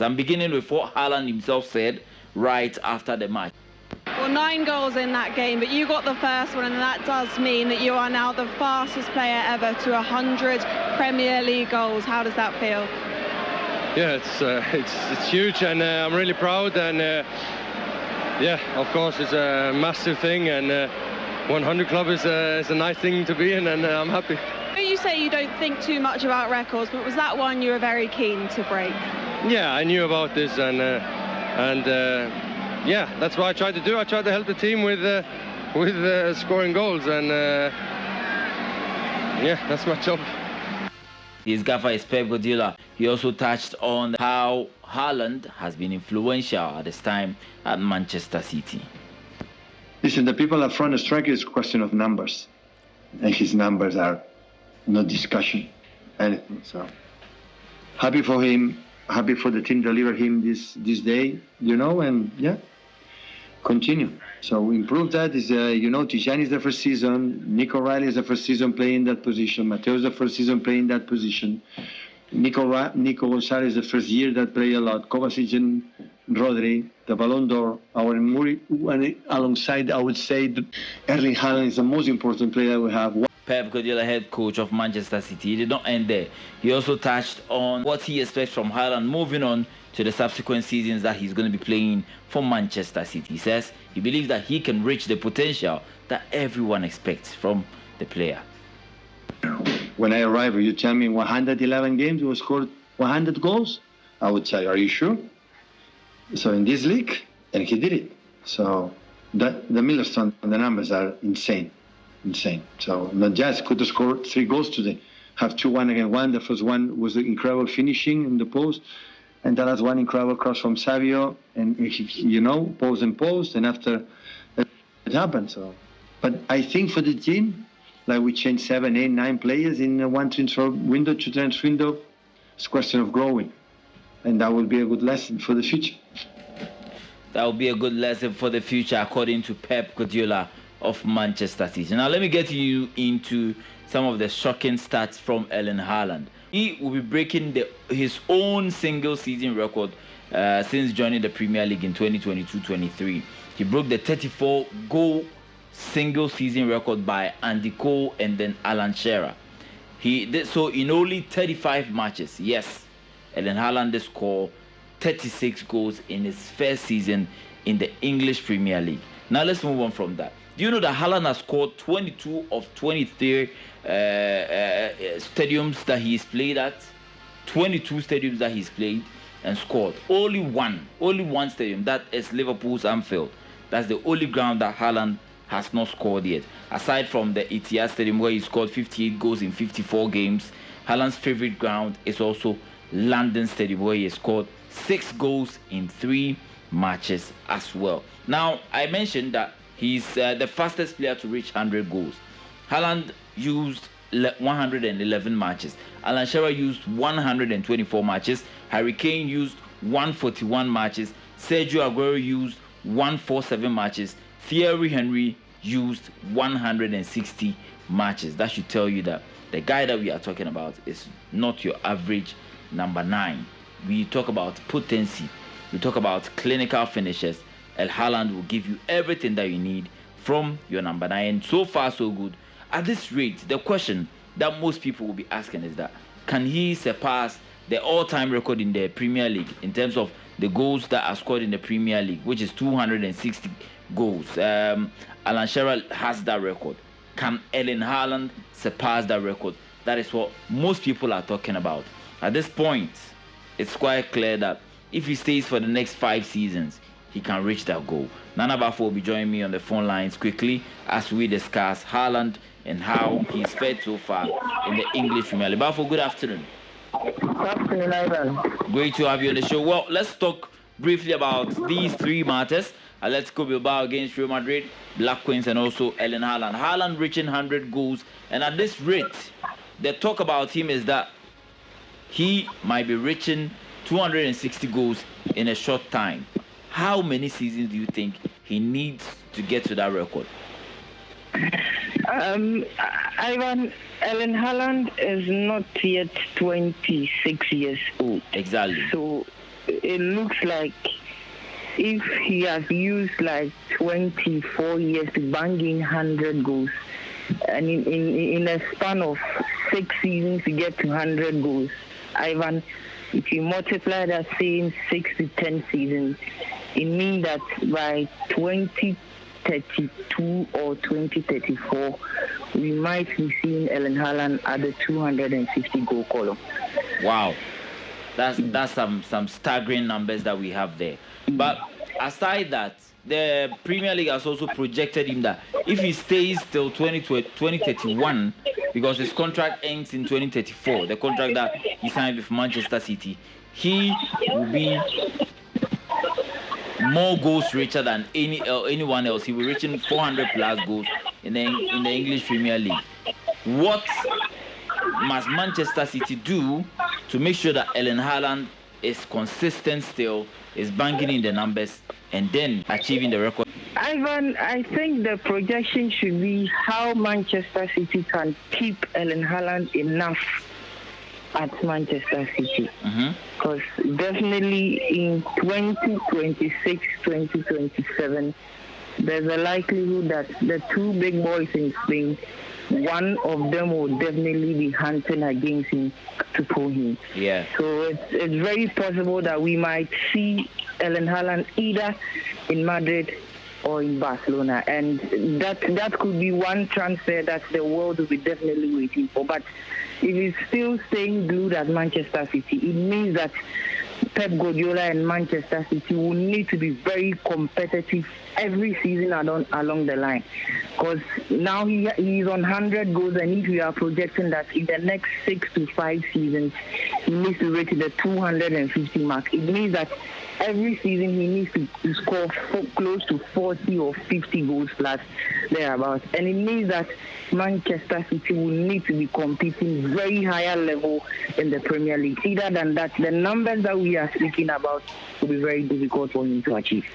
I'm beginning with what Haaland himself said right after the match. Well, 9 goals in that game, but you got the first one, and that does mean that you are now the fastest player ever to 100 Premier League goals. How does that feel? Yeah, it's huge, and I'm really proud. And yeah, of course, it's a massive thing, and 100 club is a nice thing to be in, and I'm happy. You say you don't think too much about records, but was that one you were very keen to break? Yeah, I knew about this, and yeah, that's what I tried to do. I tried to help the team with scoring goals, and yeah, that's my job. His gaffer is Pep Guardiola. He also touched on how Haaland has been influential at this time at Manchester City. Listen, the people up front, the striker is a question of numbers, and his numbers are no discussion, anything. So happy for him, happy for the team deliver him this day, and yeah, continue. So improve that. Is Tijani is the first season, Nico Riley is the first season playing that position, Mateo is the first season playing that position, Nico Gonzalez is the first year that play a lot, Kovacic and Rodri, the Ballon d'Or, our Muri, alongside, I would say, Erling Haaland is the most important player we have. Pep Guardiola, head coach of Manchester City, he did not end there. He also touched on what he expects from Haaland moving on to the subsequent seasons that he's going to be playing for Manchester City. He says he believes that he can reach the potential that everyone expects from the player. When I arrive, you tell me 111 games, we scored 100 goals, I would say, are you sure? So in this league, and he did it. So the Milestone, the numbers are insane. So not just could have scored 3 goals today, have 2-1 against 1. The first one was the incredible finishing in the post, and the last one incredible cross from Savio, and post, and after it happened. So, but I think for the team, like we changed 7, 8, 9 players in one transfer window, 2 transfer window, it's a question of growing, and that will be a good lesson for the future. That will be a good lesson for the future, according to Pep Guardiola of Manchester City. Now let me get you into some of the shocking stats from Erling Haaland. He will be breaking his own single season record since joining the Premier League in 2022-23. He broke the 34 goal single season record by Andy Cole and then Alan Shearer. He did so in only 35 matches. Yes, Erling Haaland scored 36 goals in his first season in the English Premier League. Now let's move on from that. Do you know that Haaland has scored 22 of 23 stadiums that he's played at? 22 stadiums that he's played and scored. Only one stadium, that is Liverpool's Anfield. That's the only ground that Haaland has not scored yet. Aside from the Etihad Stadium where he scored 58 goals in 54 games, Haaland's favorite ground is also London Stadium where he scored 6 goals in 3 matches as well. Now, I mentioned that he's the fastest player to reach 100 goals. Haaland used 111 matches. Alan Shearer used 124 matches. Harry Kane used 141 matches. Sergio Aguero used 147 matches. Thierry Henry used 160 matches. That should tell you that the guy that we are talking about is not your average number 9. We talk about potency. We talk about clinical finishes. Haaland will give you everything that you need from your number 9. So far, so good. At this rate, the question that most people will be asking is that, can he surpass the all-time record in the Premier League in terms of the goals that are scored in the Premier League, which is 260 goals? Alan Shearer has that record. Can Erling Haaland surpass that record? That is what most people are talking about. At this point, it's quite clear that if he stays for the next 5 seasons, he can reach that goal. Nana Bafo will be joining me on the phone lines quickly as we discuss Haaland and how he's fared so far in the English Premier League. Bafo, good afternoon. Good afternoon, Ivan. Great to have you on the show. Well, let's talk briefly about these 3 matters. Atletico Bilbao against Real Madrid, Black Queens, and also Erling Haaland. Haaland reaching 100 goals, and at this rate, the talk about him is that he might be reaching 260 goals in a short time. How many seasons do you think he needs to get to that record? Ivan, Erling Haaland is not yet 26 years old. Exactly. So it looks like if he has used like 24 years to bang in 100 goals, and in a span of 6 seasons to get to 100 goals, Ivan, if you multiply that same 6 to 10 seasons, it means that by 2032 or 2034, we might be seeing Erling Haaland at the 250 goal column. Wow, that's some staggering numbers that we have there. But aside that, the Premier League has also projected him that if he stays till 2031, because his contract ends in 2034, the contract that he signed with Manchester City, he will be more goals richer than anyone else. He will reach 400 plus goals in the English Premier League. What must Manchester City do to make sure that Erling Haaland is consistent still, is banging in the numbers, and then achieving the record? Ivan, I think the projection should be how Manchester City can keep Erling Haaland enough at Manchester City. Because definitely in 2026, 2027, there's a likelihood that the two big boys in Spain, one of them will definitely be hunting against him to pull him. Yeah. So it's very possible that we might see Erling Haaland either in Madrid or in Barcelona, and that could be one transfer that the world will be definitely waiting for. But if he's still staying glued at Manchester City, it means that Pep Guardiola and Manchester City will need to be very competitive every season along the line. Because now he's on 100 goals, and if we are projecting that in the next 6 to 5 seasons, he needs to reach the 250 mark. It means that every season he needs to score close to 40 or 50 goals plus thereabouts. And it means that Manchester City will need to be competing very higher level in the Premier League. Either than that, the numbers that we are speaking about will be very difficult for him to achieve.